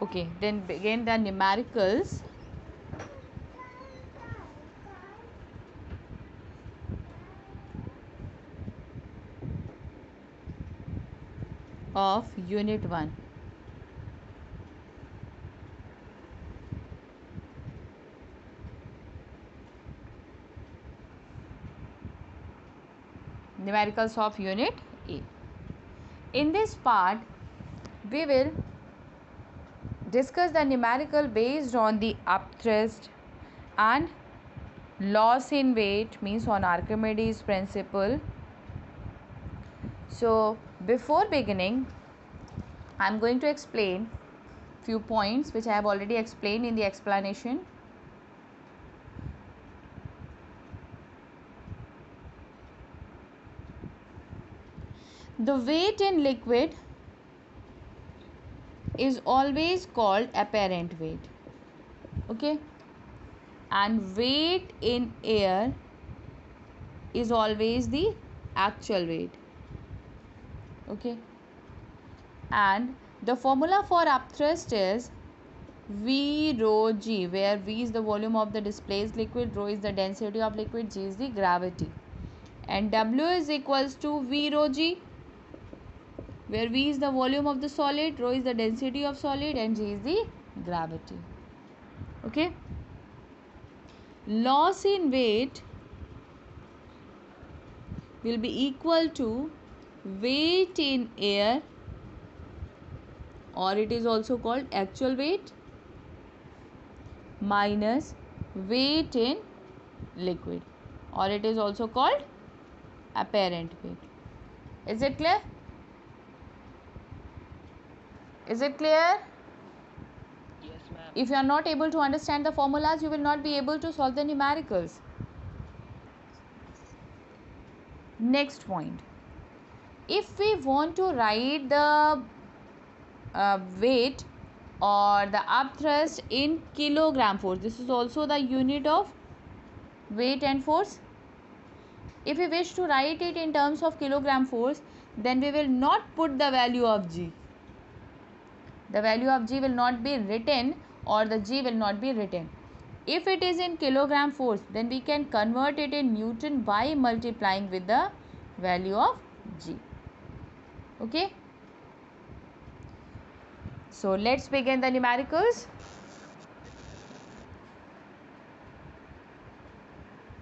Okay, then begin the numericals. Of unit 1. Numericals of unit A. In this part, we will discuss the numerical based on the upthrust and loss in weight, means on Archimedes principle. So before beginning, I am going to explain few points which I have already explained in the explanation. The weight in liquid is always called apparent weight, okay, and weight in air is always the actual weight, okay, and the formula for upthrust is V rho g, where V is the volume of the displaced liquid, rho is the density of liquid, g is the gravity, and W is equals to V rho g, where V is the volume of the solid, rho is the density of solid, and g is the gravity, okay. Loss in weight will be equal to weight in air, or it is also called actual weight, minus weight in liquid, or it is also called apparent weight. Is it clear? Is it clear? Yes, ma'am. If you are not able to understand the formulas, you will not be able to solve the numericals. Next point. If we want to write the weight or the upthrust in kilogram force, this is also the unit of weight and force. If we wish to write it in terms of kilogram force, then we will not put the value of g. The value of g will not be written, or the g will not be written. If it is in kilogram force, then we can convert it in Newton by multiplying with the value of g. Okay. So let's begin the numericals.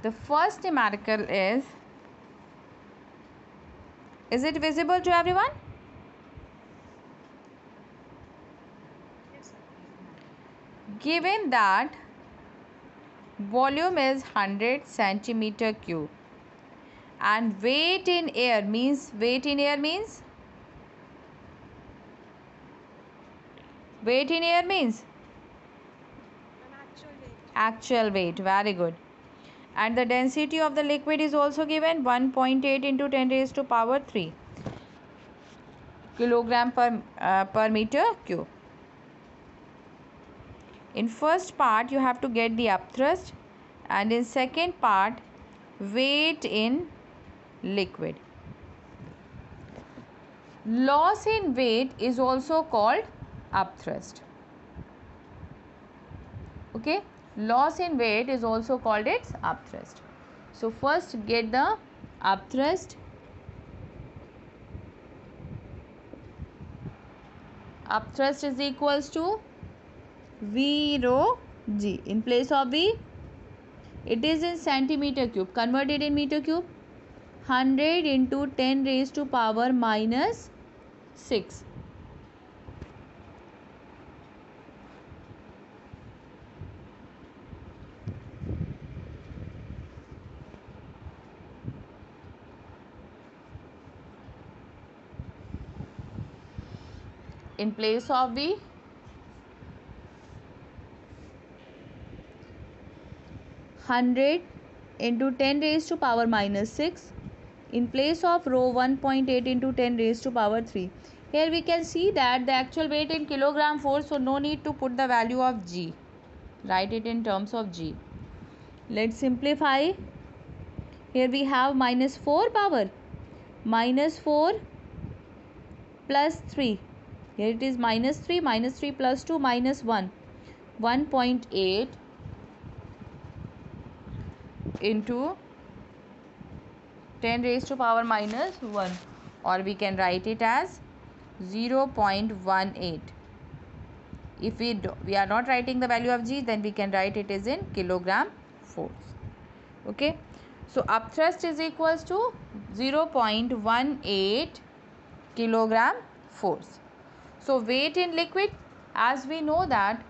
The first numerical is it visible to everyone? Yes, Given that volume is 100 centimeter cube and weight in air means weight in air means actual weight. Very good. And the density of the liquid is also given 1.8 into 10 raised to power 3 kilogram per meter cube. In first part you have to get the upthrust, and in second part weight in liquid. Loss in weight is also called upthrust. Okay, loss in weight is also called its upthrust. So first get the upthrust. Upthrust is equals to V rho g. In place of V, it is in centimeter cube. Convert it in meter cube. 100 into 10 raised to power minus 6. In place of V, 100 into 10 raised to power minus 6. In place of rho, 1.8 into 10 raised to power 3. Here we can see that the actual weight in kilogram force, so no need to put the value of g. Write it in terms of g. Let's simplify. Here we have minus 4 power. Minus 4 plus 3. Here it is -3, -3 plus 2, -1. 1.8 into 10 raised to power -1, or we can write it as 0.18. If we are not writing the value of g, then we can write it as in kilogram force. Okay, so upthrust is equals to 0.18 kilogram force. So weight in liquid, as we know that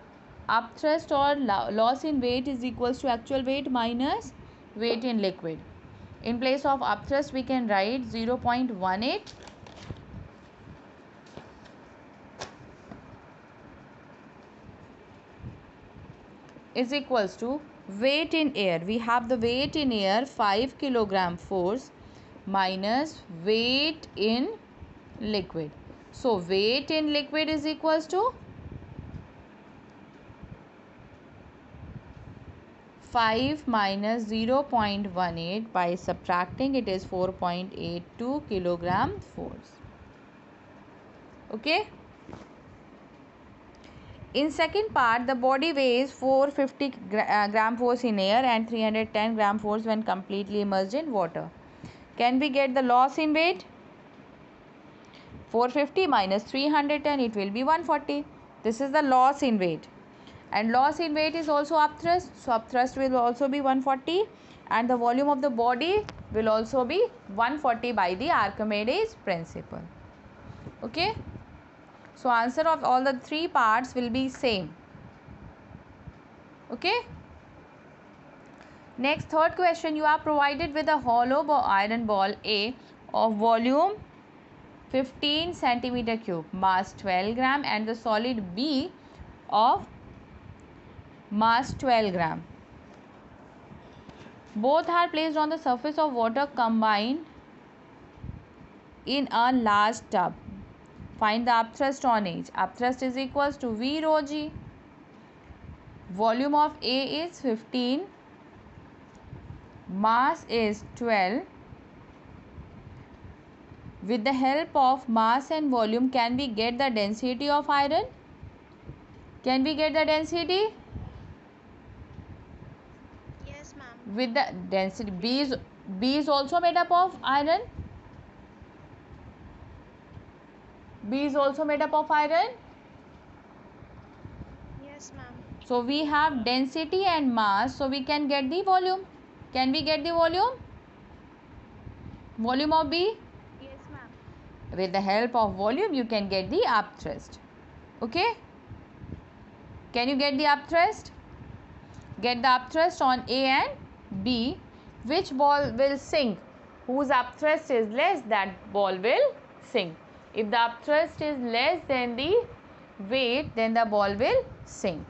upthrust or loss in weight is equals to actual weight minus weight in liquid. In place of upthrust we can write 0.18 is equals to weight in air. We have the weight in air 5 kilogram force minus weight in liquid. So weight in liquid is equals to 5 minus 0.18. By subtracting it is 4.82 kilogram force. Okay. In second part, the body weighs 450 gram force in air and 310 gram force when completely immersed in water. Can we get the loss in weight? 450 minus 310, it will be 140. This is the loss in weight. And loss in weight is also upthrust. So upthrust will also be 140, and the volume of the body will also be 140 by the Archimedes principle. Okay. So answer of all the three parts will be same. Okay. Next, third question, you are provided with a hollow iron ball A of volume 15 centimeter cube, mass 12 gram, and the solid B of mass 12 gram. Both are placed on the surface of water combined in a large tub. Find the upthrust on each. Upthrust is equals to V rho G. Volume of A is 15. Mass is 12. With the help of mass and volume, can we get the density of iron? Can we get the density? Yes, ma'am. With the density, B is also made up of iron. B is also made up of iron. Yes, ma'am. So we have density and mass, so we can get the volume. Can we get the volume? Volume of B? Yes, ma'am. With the help of volume, you can get the upthrust. Okay? Can you get the upthrust? Get the upthrust on A and B. Which ball will sink? Whose upthrust is less, that ball will sink. If the upthrust is less than the weight, then the ball will sink.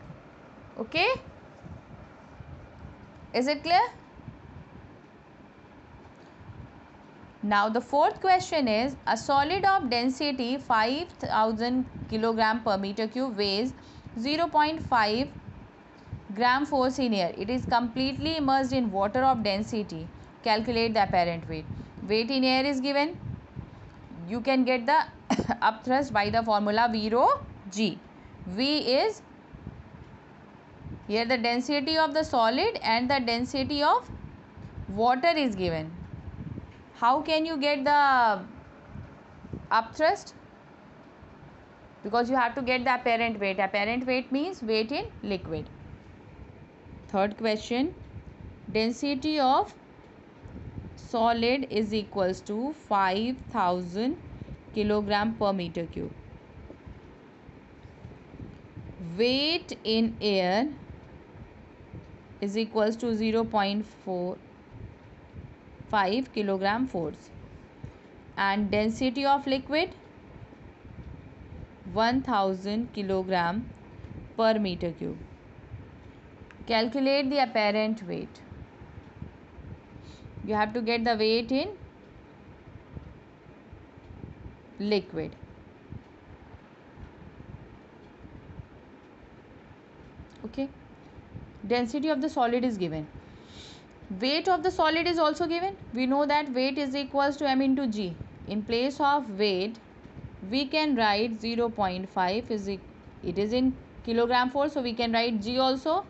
Okay? Is it clear? Now the fourth question is, a solid of density 5000 kilogram per meter cube weighs 0.5 gram force in air. It is completely immersed in water of density. Calculate the apparent weight. Weight in air is given. You can get the upthrust by the formula V rho G. V is here the density of the solid and the density of water is given. How can you get the upthrust? Because you have to get the apparent weight. Apparent weight means weight in liquid. Third question, density of solid is equals to 5000 kilogram per meter cube. Weight in air is equals to 0.45 kilogram force, and density of liquid 1000 kilogram per meter cube. Calculate the apparent weight. You have to get the weight in liquid. Okay. Density of the solid is given. Weight of the solid is also given. We know that weight is equals to m into g. In place of weight, we can write 0.5 it is in kilogram force, so we can write G also,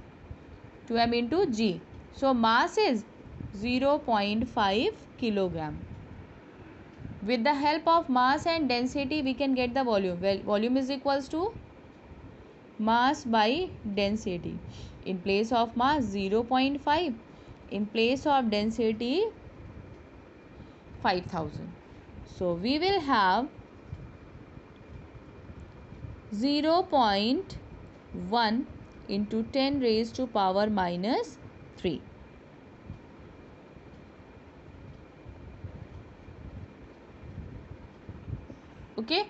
2m into G. So mass is 0.5 kilogram. With the help of mass and density, we can get the volume. Well, volume is equals to mass by density. In place of mass 0.5, in place of density 5000. So we will have 0.1 into 10 raised to power minus 3. Okay,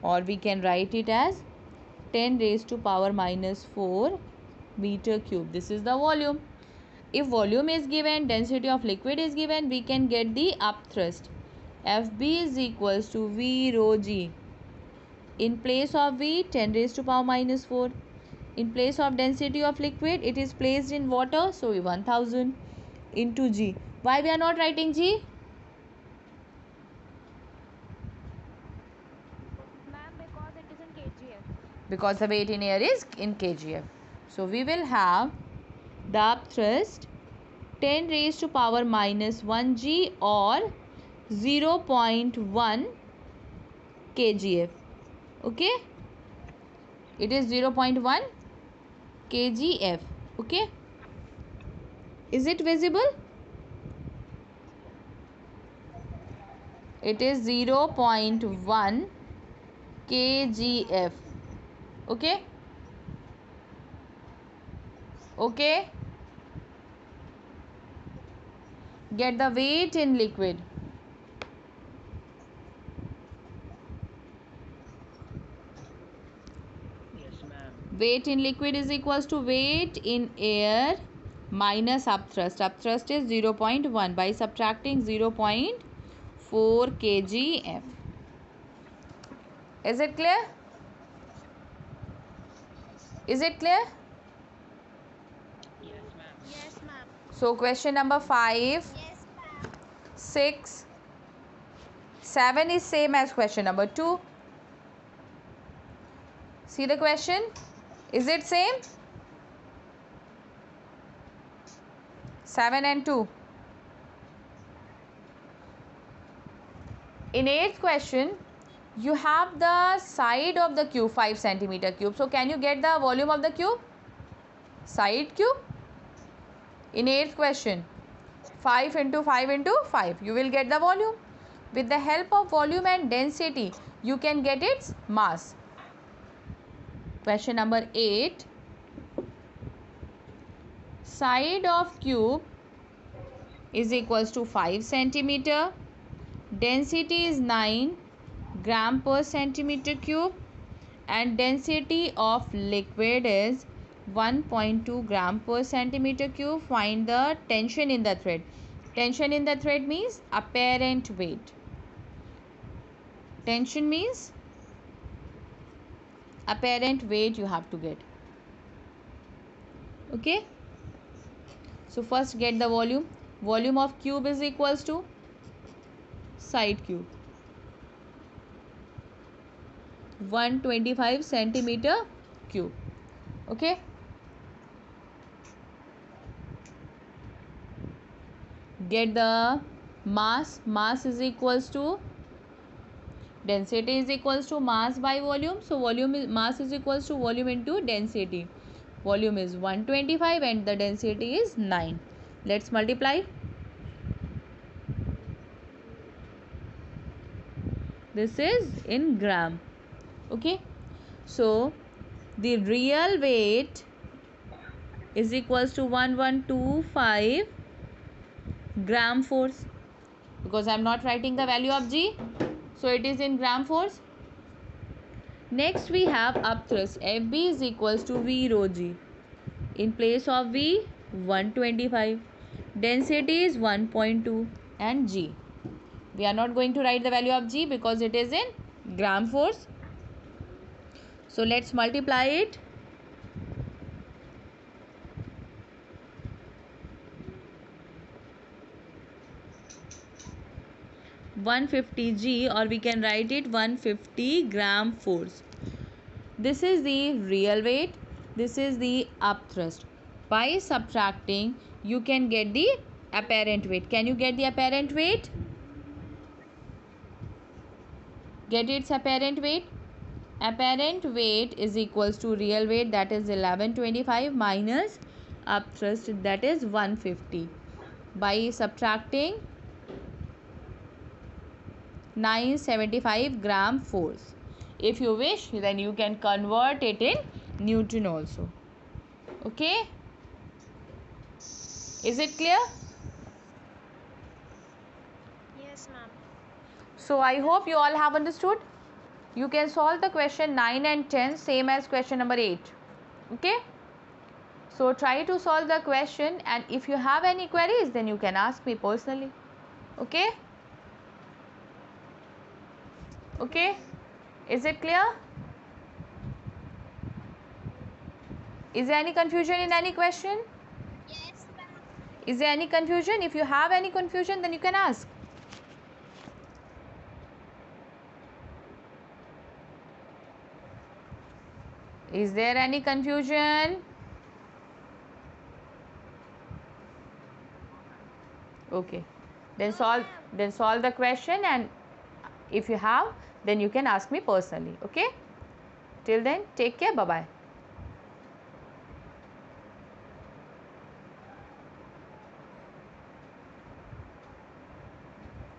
or we can write it as 10 raised to power minus 4 meter cube. This is the volume. If volume is given, density of liquid is given, we can get the upthrust. Fb is equals to V rho G. In place of V, 10 raised to power minus 4. In place of density of liquid, it is placed in water, so 1000 into G. Why we are not writing G? Ma'am, because it is in kgf. Because the weight in air is in kgf. So we will have the upthrust 10 raised to power minus 1 G or 0.1 kgf. Okay, it is 0.1 kgf. Okay, is it visible? It is 0.1 kgf. Okay, okay, get the weight in liquid. Yes, ma'am. Weight in liquid is equals to weight in air minus upthrust. Upthrust is 0.1 by subtracting 0.4 kgf. Is it clear? Is it clear? Yes, ma'am. Yes, ma'am. So question number 5, Yes, ma'am. 6, 7 is same as question number 2. See the question? Is it same? 7 and 2. In 8th question, you have the side of the cube 5 centimeter cube. So can you get the volume of the cube? Side cube. In 8th question, 5 into 5 into 5. You will get the volume. With the help of volume and density, you can get its mass. Question number 8. Side of cube is equals to 5 centimeter. Density is 9 gram per centimeter cube. And density of liquid is 1.2 gram per centimeter cube. Find the tension in the thread. Tension in the thread means apparent weight. Tension means apparent weight you have to get. Okay. So first get the volume. Volume of cube is equals to side cube. 125 centimeter cube. Okay. Get the mass. Mass is equals to density is equals to mass by volume. So volume is mass is equals to volume into density. Volume is 125 and the density is 9. Let's multiply. This is in gram. Okay. So the real weight is equals to 1125 gram force, because I am not writing the value of G, so it is in gram force. Next we have upthrust. Fb is equals to V rho G. In place of V, 125. Density is 1.2 and G. We are not going to write the value of G because it is in gram force. So let's multiply it. 150 g, or we can write it 150 gram force. This is the real weight, this is the up thrust. By subtracting, you can get the apparent weight. Can you get the apparent weight? Get its apparent weight. Apparent weight is equals to real weight, that is 1125, minus up thrust, that is 150. By subtracting 975 gram force. If you wish, then you can convert it in Newton also. Okay? Is it clear? Yes, ma'am. So I hope you all have understood. You can solve the question 9 and 10 same as question number 8. Okay? So try to solve the question, and if you have any queries, then you can ask me personally. Okay? Okay? Is it clear? Is there any confusion in any question? Yes, ma'am. Is there any confusion? If you have any confusion, then you can ask. Is there any confusion? Okay. Then solve the question, and if you have, then you can ask me personally. Okay? Till then, take care. Bye bye.